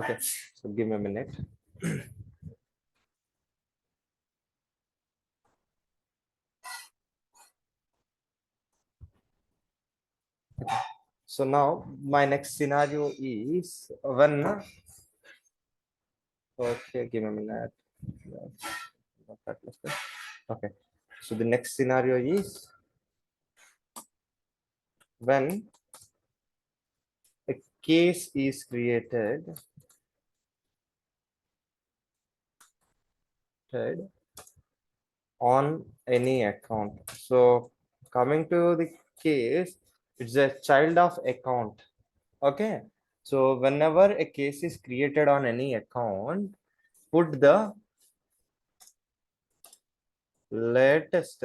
Okay, so give me a minute. So now my next scenario is when, okay, give me a minute. Okay, so the next scenario is when a case is created on any account. So coming to the case, it's a child of account. Okay, so whenever a case is created on any account, put the latest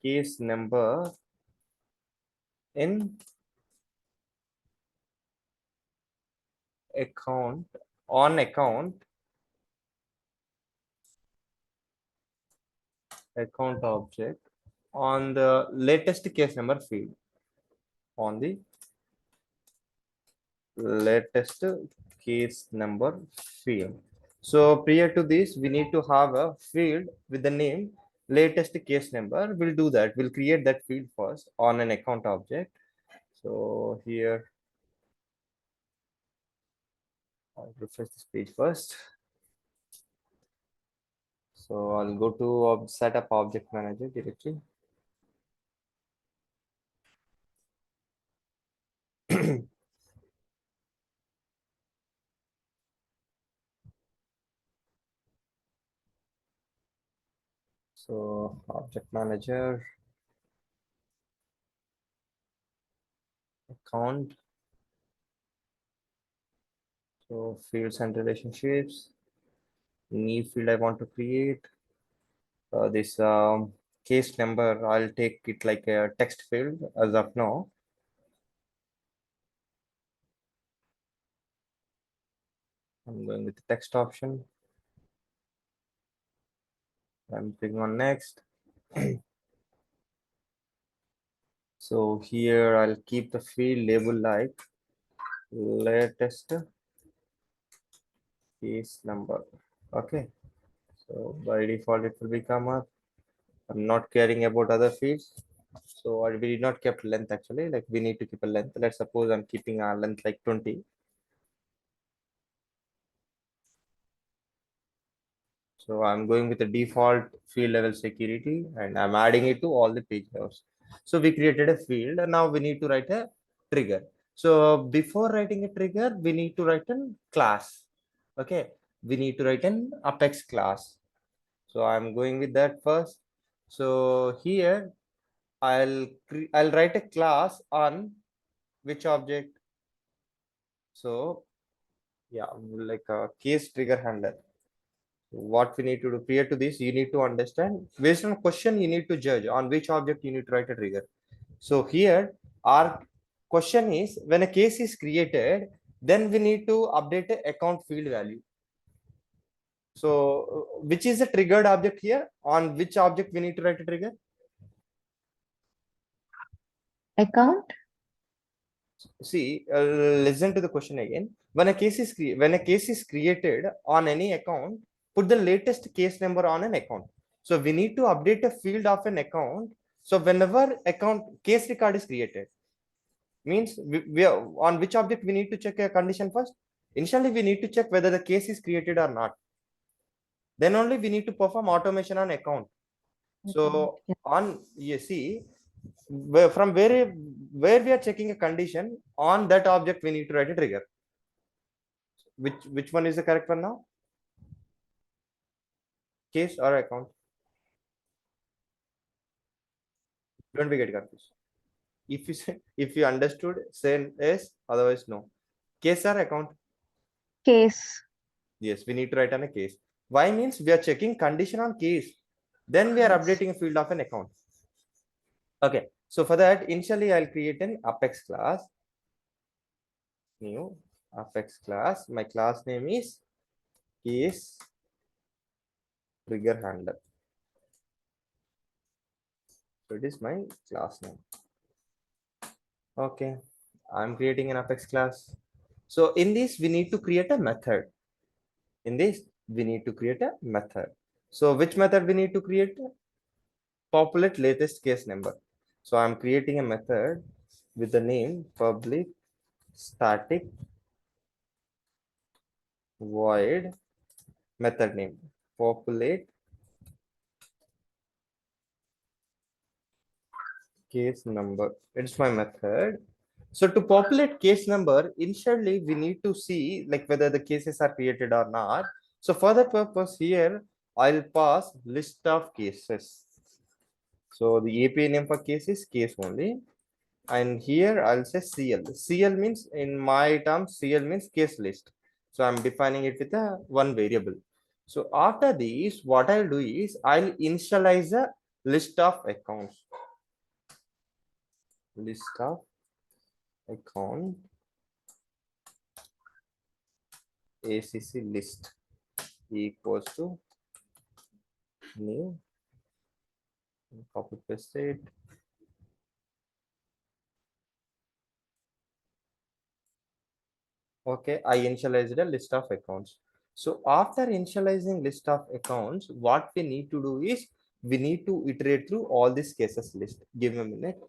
case number in account on account object on the latest case number field on the latest case number field. So prior to this, we need to have a field with the name latest case number. We'll do that. We'll create that field first on an account object. So here, I'll refresh this page first. So I'll go to setup object manager directly. So object manager, account, so fields and relationships, new field I want to create. This case number, I'll take it like a text field as of now. I'm going with the text option. I'm clicking on next. So here I'll keep the field label like latest case number. Okay. So by default, it will become up. I'm not caring about other fields. So we did not kept length actually, like we need to keep a length. Let's suppose I'm keeping a length like 20. So I'm going with the default field level security and I'm adding it to all the page levels. So we created a field and now we need to write a trigger. So before writing a trigger, we need to write a class. Okay, we need to write an Apex class. So I'm going with that first. So here I'll write a class on which object. So yeah, like a case trigger handler. What we need to do prior to this, you need to understand based on question, you need to judge on which object you need to write a trigger. So here our question is when a case is created, then we need to update a account field value. So which is the triggered object here? On which object we need to write a trigger? Account. See, listen to the question again. When a case is created on any account, put the latest case number on an account. So we need to update a field of an account. So whenever account case record is created, means we are, on which object we need to check a condition first. Initially, we need to check whether the case is created or not. Then only we need to perform automation on account. So on you see from where we are checking a condition on that object, we need to write a trigger. Which one is the correct one now? Case or account? Don't be get confused. If you say, if you understood, say yes. Otherwise, no. Case or account? Case. Yes, we need to write on a case. Why means we are checking condition on case. Then we are updating a field of an account. Okay. So for that, initially I'll create an Apex class. New Apex class. My class name is case trigger handler. So it is my class name. Okay, I'm creating an Apex class. So in this, we need to create a method. In this, we need to create a method. So which method we need to create? Populate latest case number. So I'm creating a method with the name public static void method name populate case number. It's my method. So to populate case number, initially we need to see like whether the cases are created or not. So for that purpose here, I'll pass list of cases. So the API name for case is case only. And here I'll say CL. CL means in my terms, CL means case list. So I'm defining it with a one variable. So after this, what I'll do is I'll initialize a list of accounts. List of account ACC list equals to new, copy paste it. Okay, I initialized a list of accounts. So after initializing list of accounts, what we need to do is we need to iterate through all these cases list. Give me a minute.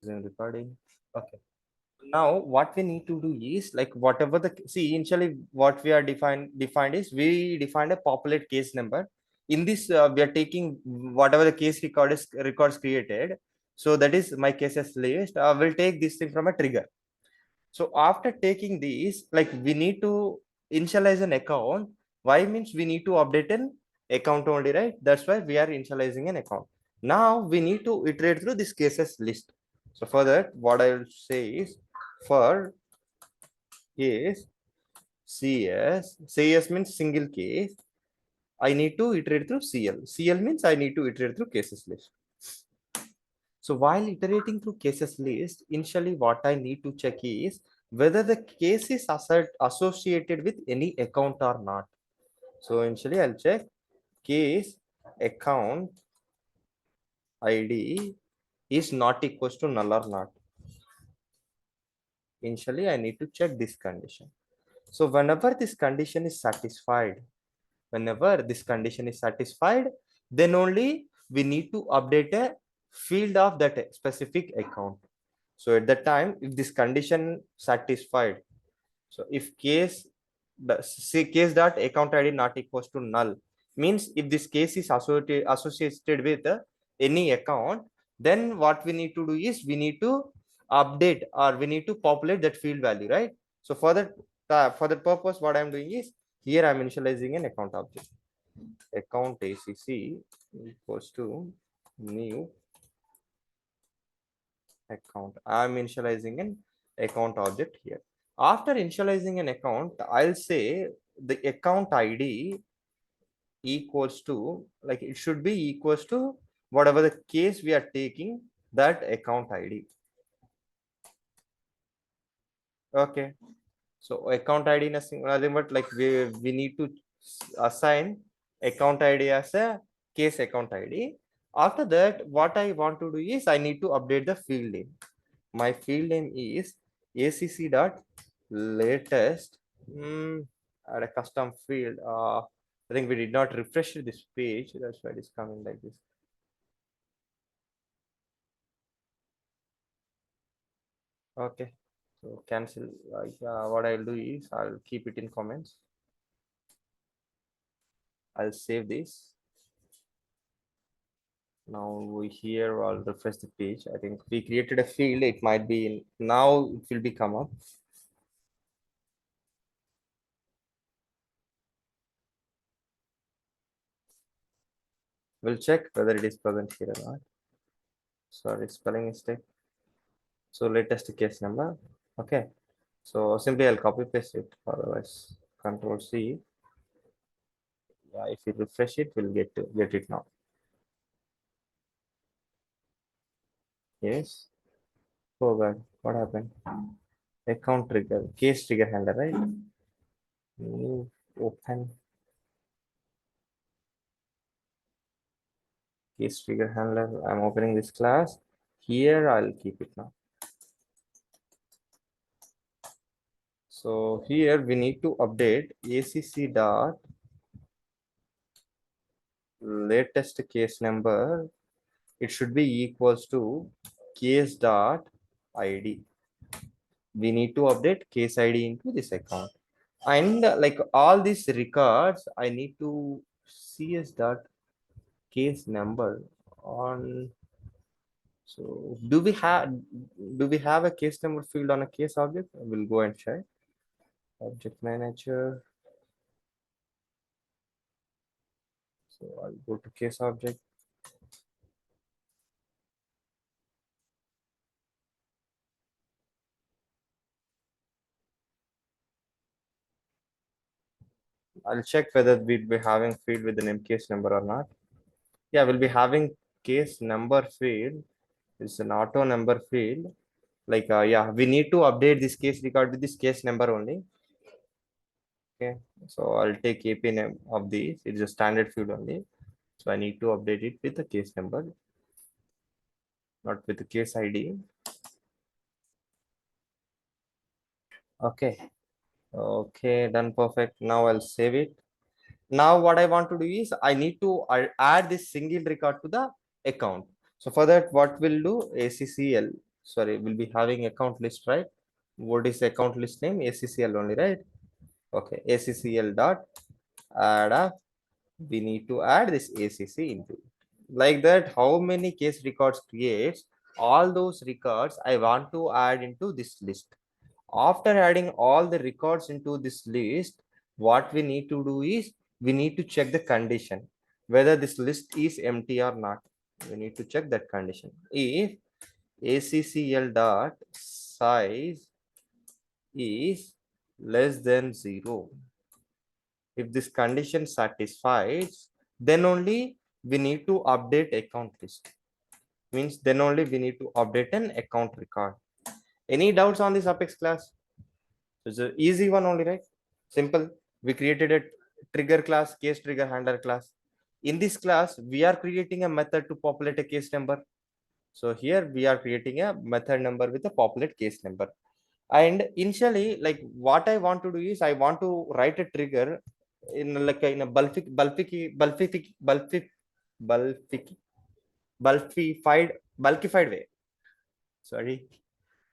Zoom recording. Okay. Now what we need to do is like whatever the see initially what we are defined is we defined a populate case number. In this we are taking whatever the case records created. So that is my cases list. We'll take this thing from a trigger. So after taking these, like we need to initialize an account. Why means we need to update an account only, right? That's why we are initializing an account. Now we need to iterate through this cases list. So for that, what I will say is for case CS means single case. I need to iterate through CL. CL means I need to iterate through cases list. So while iterating through cases list, initially what I need to check is whether the case is associated with any account or not. So initially I'll check case account ID is not equals to null or not. Initially I need to check this condition. So whenever this condition is satisfied, then only we need to update a field of that specific account. So at that time, if this condition satisfied, so if case dot account ID not equals to null means if this case is associated with any account, then what we need to do is we need to update or we need to populate that field value, right? So for that purpose, what I'm doing is here I'm initializing an account object. Account ACC equals to new account. I'm initializing an account object here. After initializing an account, I'll say the account ID equals to, like it should be equals to whatever the case we are taking, that account ID. Okay. So account ID nothing but like we need to assign account ID as a case account ID. After that, what I want to do is I need to update the field name. My field name is acc dot latest. Add a custom field. I think we did not refresh this page. That's why it's coming like this. Okay. So cancel. What I'll do is I'll keep it in comments. I'll save this. Now we here I'll refresh the page. I think we created a field. It might be in, now it will be come up. We'll check whether it is present here or not. Sorry, spelling mistake. So latest case number. Okay. So simply I'll copy paste it. Otherwise, Control C. Yeah, if you refresh it, we'll get it now. Yes. Oh God, what happened? Account trigger, case trigger handler, right? New open case trigger handler. I'm opening this class. Here I'll keep it now. So here we need to update ACC dot latest case number. It should be equals to case dot ID. We need to update case ID into this account. And like all these records, I need to CS dot case number on. So do we have a case number field on a case object? We'll go and check. Object manager. So I'll go to case object. I'll check whether we'll be having field with the name case number or not. Yeah, we'll be having case number field. It's an auto number field. Like yeah, we need to update this case record with this case number only. Okay, so I'll take AP name of these. It's a standard field only. So I need to update it with the case number, not with the case ID. Okay. Okay, done perfect. Now I'll save it. Now what I want to do is I need to add this single record to the account. So for that, what we'll do, ACCL, sorry, we'll be having account list, right? What is the account list name? ACCL only, right? Okay, ACCL dot add up. We need to add this ACC into it. Like that, how many case records creates? All those records I want to add into this list. After adding all the records into this list, what we need to do is we need to check the condition whether this list is empty or not. We need to check that condition. If ACCL dot size is less than 0, if this condition satisfies, then only we need to update account list. Means then only we need to update an account record. Any doubts on this Apex class? It's an easy one only, right? Simple. We created a trigger class, case trigger handler class. In this class, we are creating a method to populate a case number. So here we are creating a method number with a populate case number. And initially, like what I want to do is I want to write a trigger in like in a bulkified way. Sorry.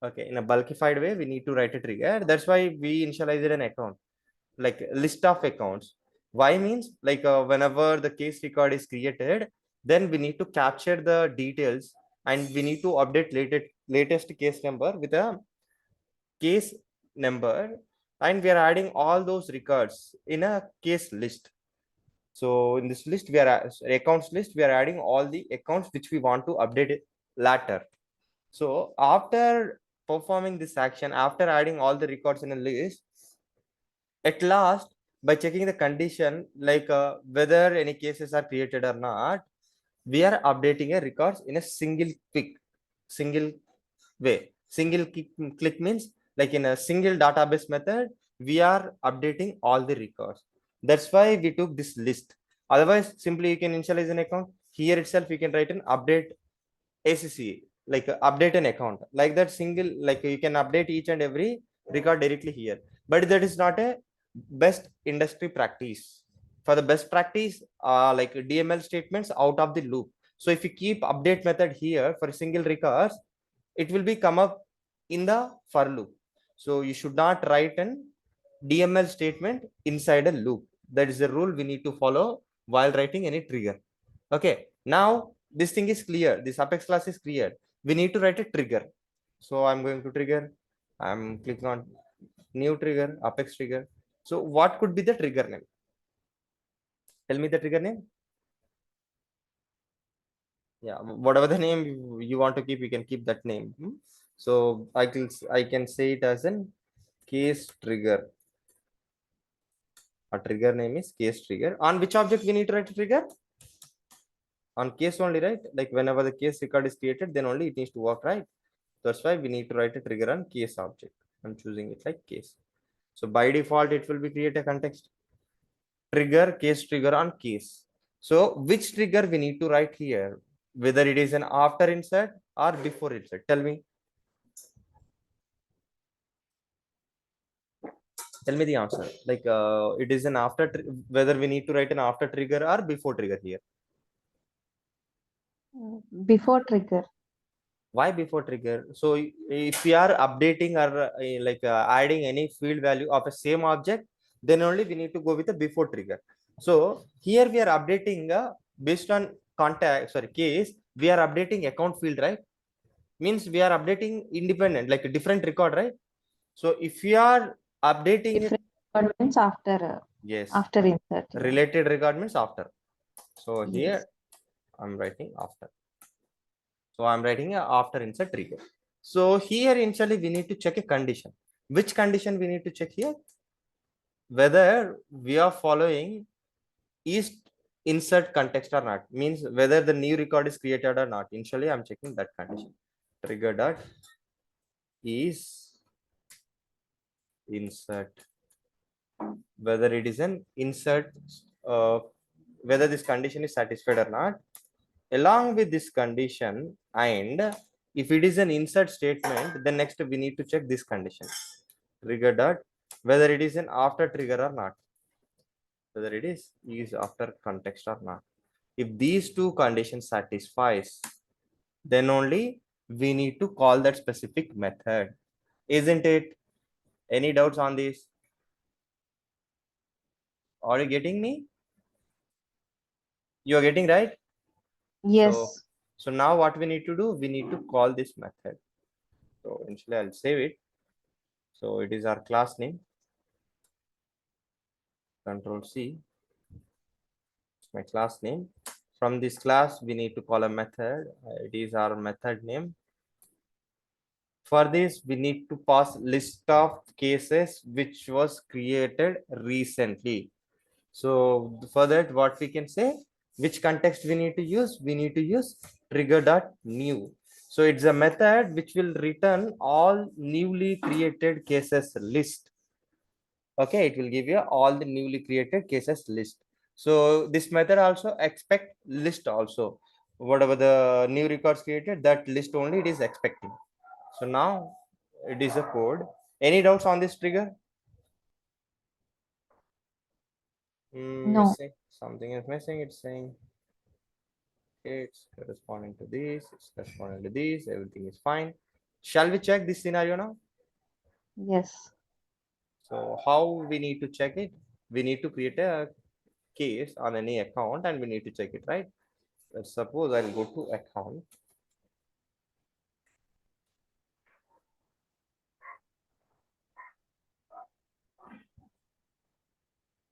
Okay, in a bulkified way, we need to write a trigger. That's why we initialize an account, like a list of accounts. Why means like whenever the case record is created, then we need to capture the details and we need to update latest case number with a case number, and we are adding all those records in a case list. So in this list, we are accounts list, we are adding all the accounts which we want to update later. So after performing this action, after adding all the records in a list, at last, by checking the condition, like whether any cases are created or not, we are updating a records in a single way. Single click means like in a single database method, we are updating all the records. That's why we took this list. Otherwise, simply you can initialize an account. Here itself, you can write an update ACC, like update an account. Like that single, like you can update each and every record directly here. But that is not a best industry practice. For the best practice, like DML statements out of the loop. So if you keep update method here for single records, it will be come up in the for loop. So you should not write an DML statement inside a loop. That is the rule we need to follow while writing any trigger. Okay, now this thing is clear. This Apex class is clear. We need to write a trigger. So I'm going to trigger. I'm clicking on new trigger, Apex trigger. So what could be the trigger name? Tell me the trigger name. Yeah, whatever the name you want to keep, you can keep that name. So I can say it as an case trigger. A trigger name is case trigger. On which object we need to write a trigger? On case only, right? Like whenever the case record is created, then only it needs to work, right? That's why we need to write a trigger on case object. I'm choosing it like case. So by default, it will be create a context trigger case trigger on case. So which trigger we need to write here, whether it is an after insert or before insert? Tell me. Tell me the answer. Like it is an after, whether we need to write an after trigger or before trigger here. Before trigger. Why before trigger? So if we are updating or adding any field value of a same object, then only we need to go with a before trigger. So here we are updating based on contact, sorry, case, we are updating account field, right? Means we are updating independent, like a different record, right? So if we are updating it, Different record means after yes, after insert. Yeah. related record means after. So here Yes. I'm writing after. So I'm writing a after insert trigger. So here initially we need to check a condition. Which condition we need to check here? Whether we are following is insert context or not. Means whether the new record is created or not. Initially I'm checking that condition. Trigger dot is insert. Whether it is an insert, uh, whether this condition is satisfied or not. Along with this condition, and if it is an insert statement, then next we need to check this condition. Trigger dot, whether it is an after trigger or not, whether it is after context or not. If these two conditions satisfies, then only we need to call that specific method, isn't it? Any doubts on this? Are you getting me? You are getting, right? So Yes. so now what we need to do, we need to call this method. So initially I'll save it. So it is our class name. Control C, my class name. From this class, we need to call a method. It is our method name. For this, we need to pass list of cases which was created recently. So for that, what we can say, which context we need to use? We need to use trigger.new. So it's a method which will return all newly created cases list. Okay, it will give you all the newly created cases list. So this method also expect list also, whatever the new records created, that list only it is expecting. So now it is a code. Any doubts on this trigger? No. Missing, something is missing. It's saying okay, it's corresponding to this, it's corresponding to this, everything is fine. Shall we check this scenario now? Yes. So how we need to check it? We need to create a case on any account and we need to check it, right? Let's suppose I'll go to account.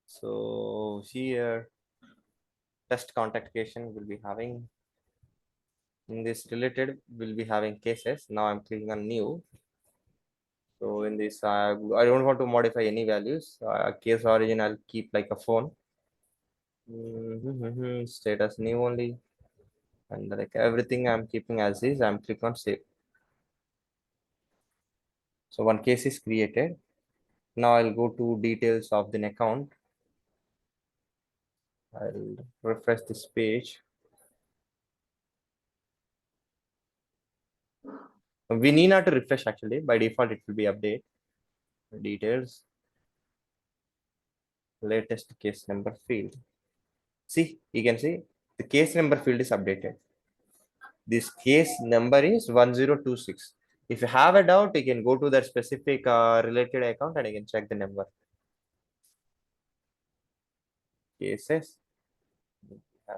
So here test contact-cation will be having, in this related will be having cases. Now I'm clicking on new. So in this, I don't want to modify any values. Case origin, I'll keep like a phone. Status new only. And like everything I'm keeping as is, I'm click on save. So one case is created. Now I'll go to details of the account. I'll refresh this page. We need not to refresh actually. By default, it will be update. Details. Latest case number field. See, you can see the case number field is updated. This case number is 1026. If you have a doubt, you can go to that specific related account and you can check the number. Cases.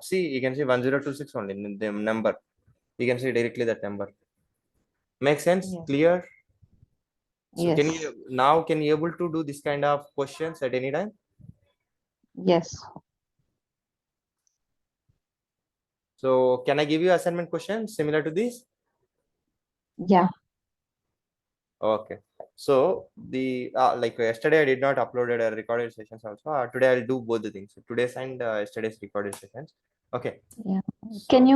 See, you can see 1026 only in the number. You can see directly that number. Make sense? Yes. Clear? So can Yes. you now can you able to do this kind of questions at any time? Yes. So can I give you assignment questions similar to this? Yeah. Okay. So the like yesterday I did not uploaded a recorded sessions also. Today I'll do both the things. So today's and yesterday's recorded sessions. Okay. Yeah. So Can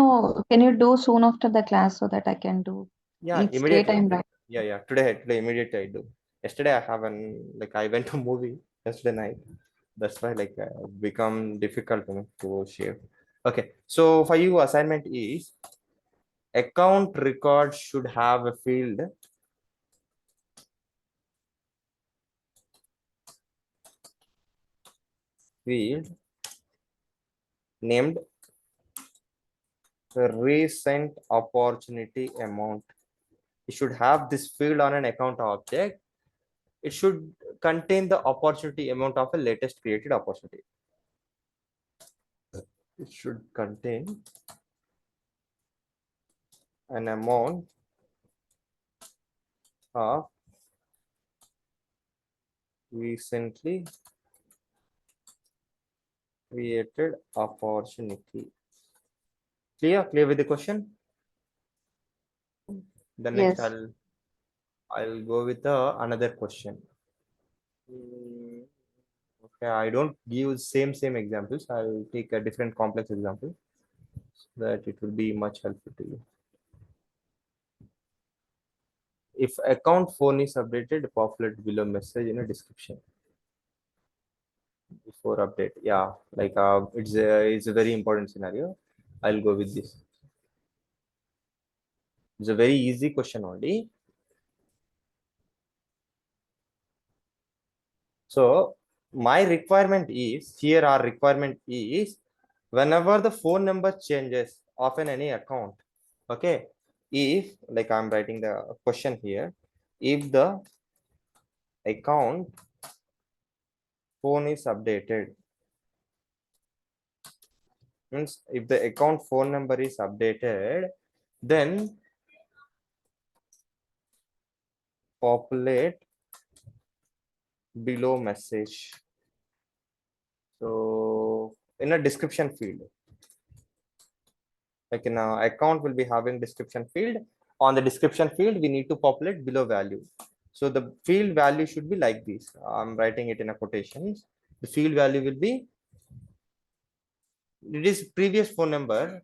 you do soon after the class so that I can do? yeah, It's immediately. daytime, right? Yeah. Today immediately I do. Yesterday I have an like I went to movie yesterday night. That's why like become difficult to share. Okay, so for you assignment is account record should have a field named recent opportunity amount. You should have this field on an account object. It should contain the opportunity amount of a latest created opportunity. It should contain an amount of recently created opportunity. Clear with the question? The next Yes. I'll go with another question. Okay, I don't give same examples. I'll take a different complex example so that it will be much helpful to you. If account phone is updated, populate below message in a description before update. Yeah, like it's a very important scenario. I'll go with this. It's a very easy question only. So my requirement is here. Our requirement is whenever the phone number changes of any account. Okay, if like I'm writing the question here, if the account phone is updated, means if the account phone number is updated, then populate below message. So in a description field, like in a account will be having description field. On the description field, we need to populate below value. So the field value should be like this. I'm writing it in a quotations. The field value will be, it is previous phone number,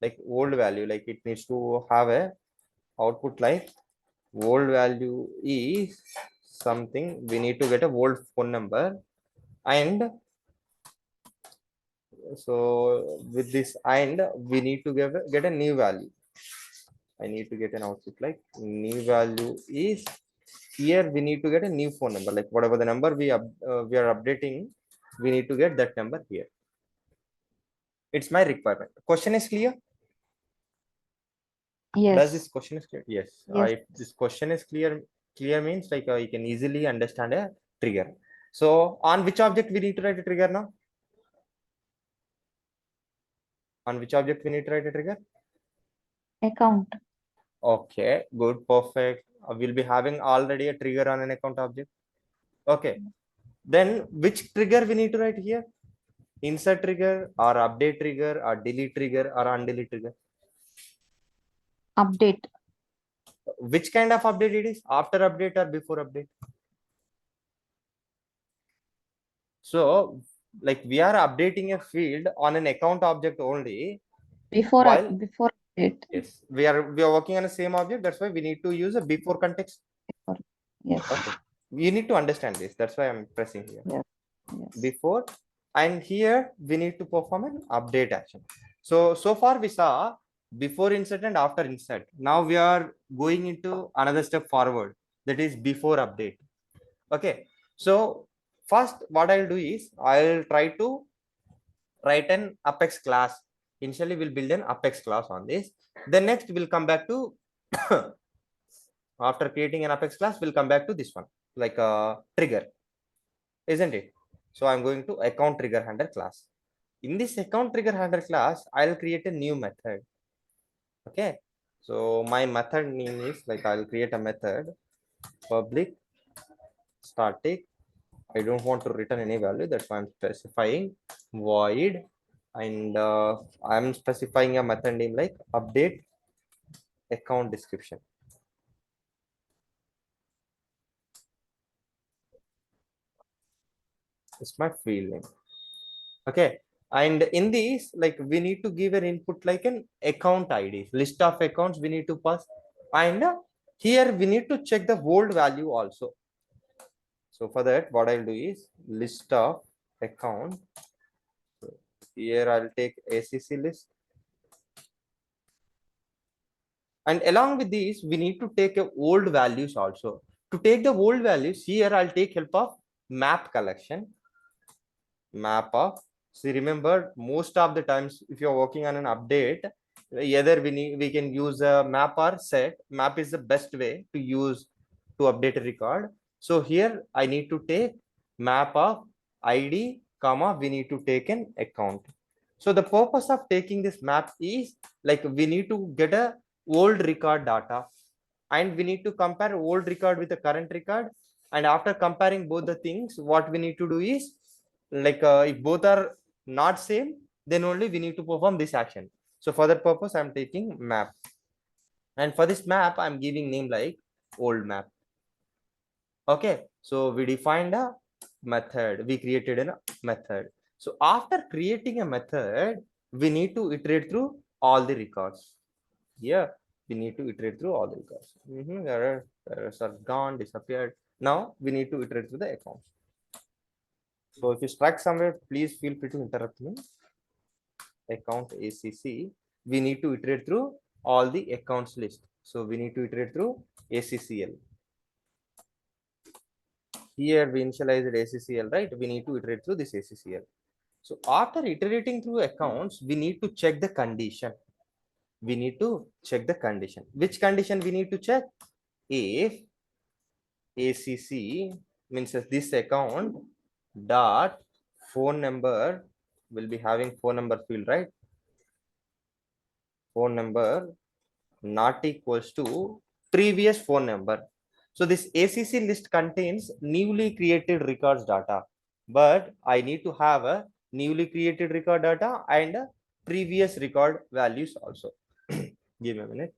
like old value, like it needs to have a output like old value is something. We need to get a old phone number, and so with this and we need to get a new value. I need to get an output like new value is here. We need to get a new phone number, like whatever the number we are updating, we need to get that number here. It's my requirement. Question is clear? Does this Yes. question is clear? Yes. Yes. If this question is clear means like you can easily understand a trigger. So on which object we need to write a trigger now? On which object we need to write a trigger? Account. Okay, good, perfect. We'll be having already a trigger on an account object. Okay, then which trigger we need to write here? Insert trigger or update trigger or delete trigger or undelete trigger? Update. Which kind of update it is? After update or before update? So, like we are updating a field on an account object only, while Before update. yes, we are working on the same object. That's why we need to use a before context. Before. Yes. Okay, you need to understand this. That's why I'm pressing here. Yes. Yes. Before, and here we need to perform an update action. So far we saw before insert and after insert. Now we are going into another step forward, that is before update. Okay, so first what I'll do is I'll try to write an apex class. Initially we'll build an apex class on this. Then next we'll come back to after creating an apex class, we'll come back to this one, like a trigger, isn't it? So I'm going to account trigger handler class. In this account trigger handler class, I'll create a new method. Okay. So my method name is like I'll create a method public static. I don't want to return any value. That's why I'm specifying void, and I'm specifying a method name like update account description. It's my field name. Okay, and in these like we need to give an input like an account id, list of accounts we need to pass, and here we need to check the old value also. So for that what I'll do is list of account Here I'll take ACC list. And along with these, we need to take a old values also. To take the old values, here I'll take help of map collection. Map of, see, remember, most of the times if you're working on an update, either we can use a map or set. Map is the best way to use to update a record. So here I need to take map of ID, comma, we need to take an account. So the purpose of taking this map is like we need to get a old record data, and we need to compare old record with the current record. And after comparing both the things, what we need to do is like if both are not same, then only we need to perform this action. So for that purpose, I'm taking map. And for this map, I'm giving name like old map. Okay, so we defined a method, we created a method. So after creating a method, we need to iterate through all the records. Yeah, we need to iterate through all the records. Errors are gone, disappeared. Now we need to iterate through the accounts. So if you strike somewhere, please feel free to interrupt me. Account ACC, we need to iterate through all the accounts list. So we need to iterate through ACCL. Here we initialized ACCL, right? We need to iterate through this ACCL. So after iterating through accounts, we need to check the condition. We need to check the condition. Which condition we need to check? If ACC means this account dot phone number will be having phone number field, right? Phone number not equals to previous phone number. So this ACC list contains newly created records data, but I need to have a newly created record data and previous record values also. Give me a minute.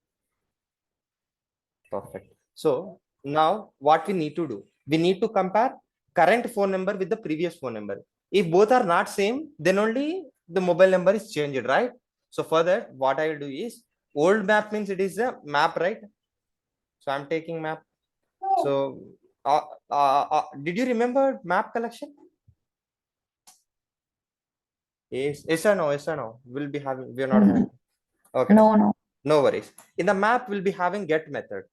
Perfect. So now what we need to do? We need to compare current phone number with the previous phone number. If both are not same, then only the mobile number is changed, right? So for that, what I will do is old map means it is a map, right? So I'm taking map. So did you remember map collection? Yes or no? Yes or no? We'll be having, we're not having. Okay. No. No worries. In the map, we'll be having get method.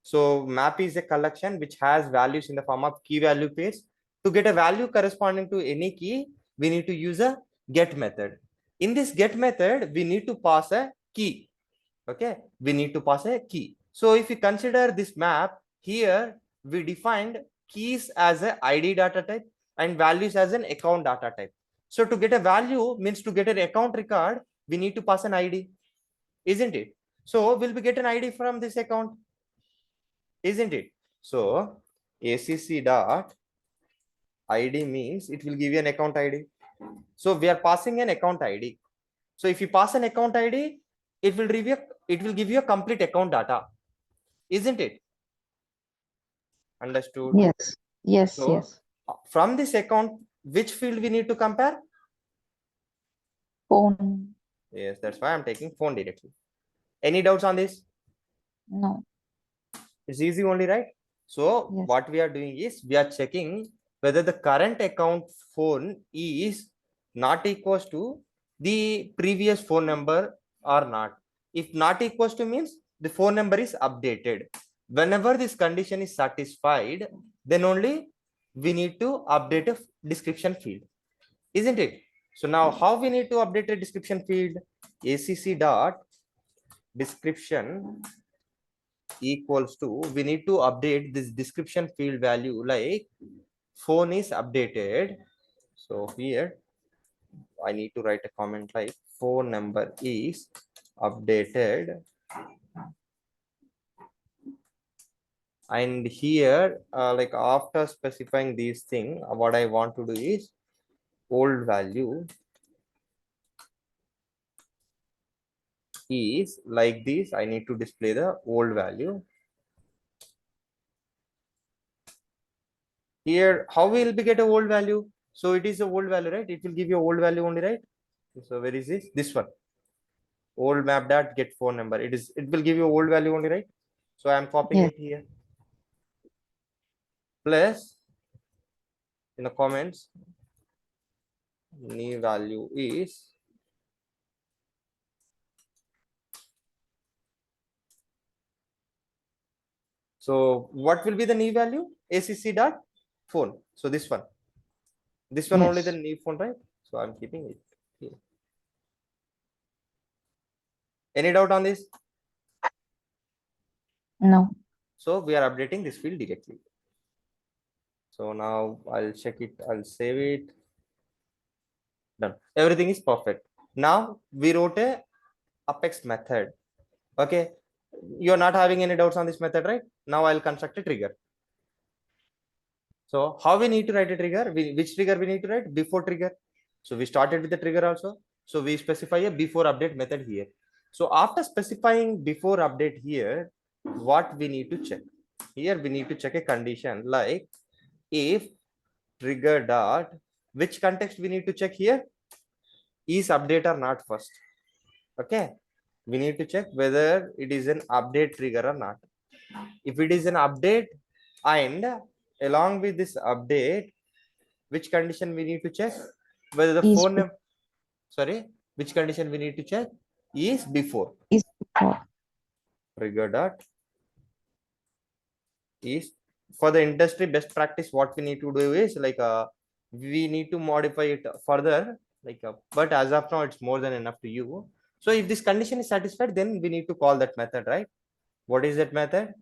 So map is a collection which has values in the form of key value pairs. To get a value corresponding to any key, we need to use a get method. In this get method, we need to pass a key. Okay, we need to pass a key. So if you consider this map here, we defined keys as a ID data type and values as an account data type. So to get a value means to get an account record, we need to pass an ID, isn't it? So will we get an ID from this account, isn't it? So ACC dot ID means it will give you an account ID. So we are passing an account ID. So if you pass an account ID, it will give you a complete account data, isn't it? Understood? Yes. So from this account, which field we need to compare? Phone. Yes, that's why I'm taking phone directly. Any doubts on this? No. It's easy only, right? So Yes. what we are doing is we are checking whether the current account phone is not equals to the previous phone number or not. If not equals to means the phone number is updated. Whenever this condition is satisfied, then only we need to update a description field, isn't it? So now how we need to update a description field? ACC dot description equals to, we need to update this description field value like phone is updated. So here I need to write a comment like phone number is updated. And here like after specifying these things, what I want to do is old value is like this. I need to display the old value. Here how will we get a old value? So it is a old value, right? It will give you old value only, right? So where is this one? Old map dot get phone number. It will give you old value only, right? So I'm copying it here. Plus in the comments, new value is so what will be the new value? ACC dot phone. So this one only the Yes. new phone, right? So I'm keeping it here. Any doubt on this? No. So we are updating this field directly. So now I'll check it, I'll save it. Done. Everything is perfect. Now we wrote a apex method. Okay. You're not having any doubts on this method, right? Now I'll construct a trigger. So how we need to write a trigger? Which trigger we need to write? Before trigger. So we started with the trigger also. So we specify a before update method here. So after specifying before update here, what we need to check? Here we need to check a condition like if trigger dot, which context we need to check here? Is update or not first. Okay. We need to check whether it is an update trigger or not. If it is an update and along with this update, which condition we need to check? Whether the Is phone number, sorry, which condition we need to check? Is before. is before. Trigger dot is for the industry best practice. What we need to do is like we need to modify it further. Like but as of now, it's more than enough to you. So if this condition is satisfied, then we need to call that method, right? What is that method?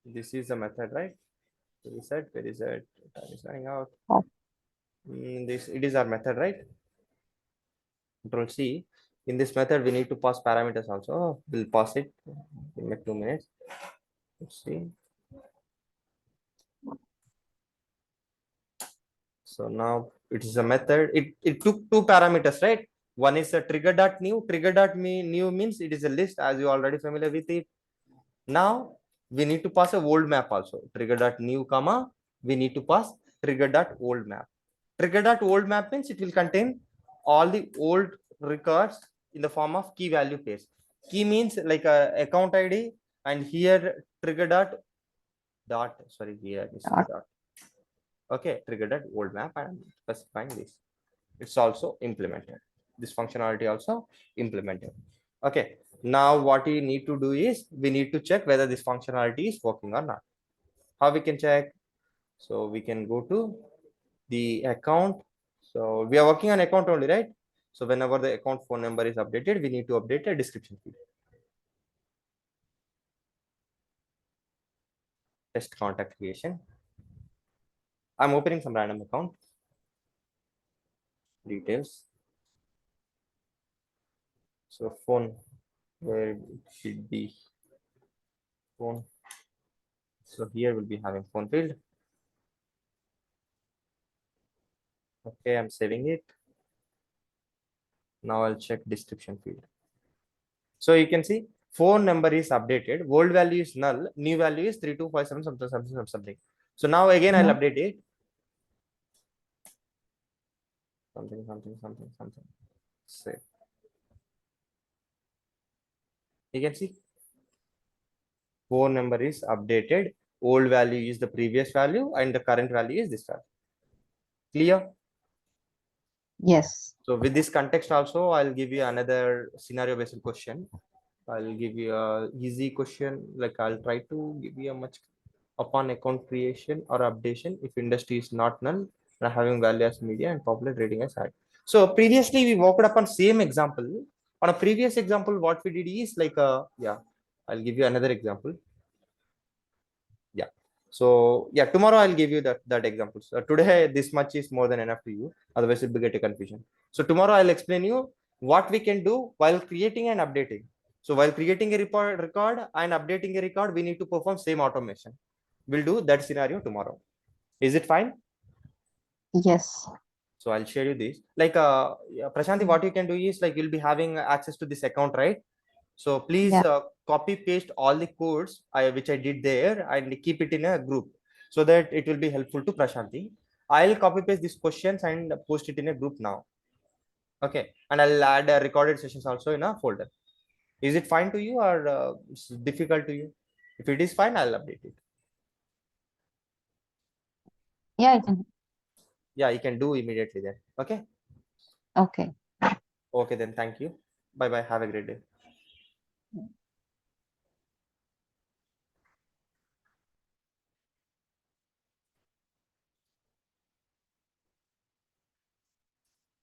This is the method, right? Where is it? Time is running out. Oh, This it is our method, right? Control C. In this method, we need to pass parameters also. We'll pass it in 2 minutes. Let's see. So now it is a method. It took two parameters, right? One is a trigger dot new. Trigger dot new means it is a list, as you already familiar with it. Now we need to pass a old map also. Trigger dot new comma. We need to pass trigger dot old map. Trigger dot old map means it will contain all the old records in the form of key value pairs. Key means like a account ID, and here trigger dot sorry, here is the dot. dot. Okay, trigger dot old map. I'm specifying this. It's also implemented. This functionality also implemented. Okay, now what we need to do is we need to check whether this functionality is working or not. How we can check? So we can go to the account. So we are working on account only, right? So whenever the account phone number is updated, we need to update a description field. Test contact creation. I'm opening some random account details. So phone, where it should be phone. So here we'll be having phone field. Okay, I'm saving it. Now I'll check description field. So you can see phone number is updated. Old value is null. New value is 3257 something. So now again I'll Yeah. update it. Something. Save. You can see phone number is updated. Old value is the previous value and the current value is this value. Clear? Yes. So with this context also, I'll give you another scenario based question. I'll give you a easy question. Like I'll try to give you a much upon account creation or updation if industry is not null and having value as media and popular rating as high. So previously we worked upon same example. On a previous example, what we did is like yeah, I'll give you another example. Yeah. So yeah, tomorrow I'll give you that example. So today this much is more than enough to you. Otherwise it will get a confusion. So tomorrow I'll explain you what we can do while creating and updating. So while creating a record and updating a record, we need to perform same automation. We'll do that scenario tomorrow. Is it fine? Yes. So I'll share you this. Like yeah, Prashanti, what you can do is like you'll be having access to this account, right? So please Yeah. copy paste all the codes which I did there and keep it in a group so that it will be helpful to Prashanti. I'll copy paste these questions and post it in a group now. Okay, and I'll add recorded sessions also in a folder. Is it fine to you or it's difficult to you? If it is fine, I'll update it. Yeah, I can. Yeah, you can do immediately then. Okay. Okay. Okay then. Thank you. Bye bye. Have a great day.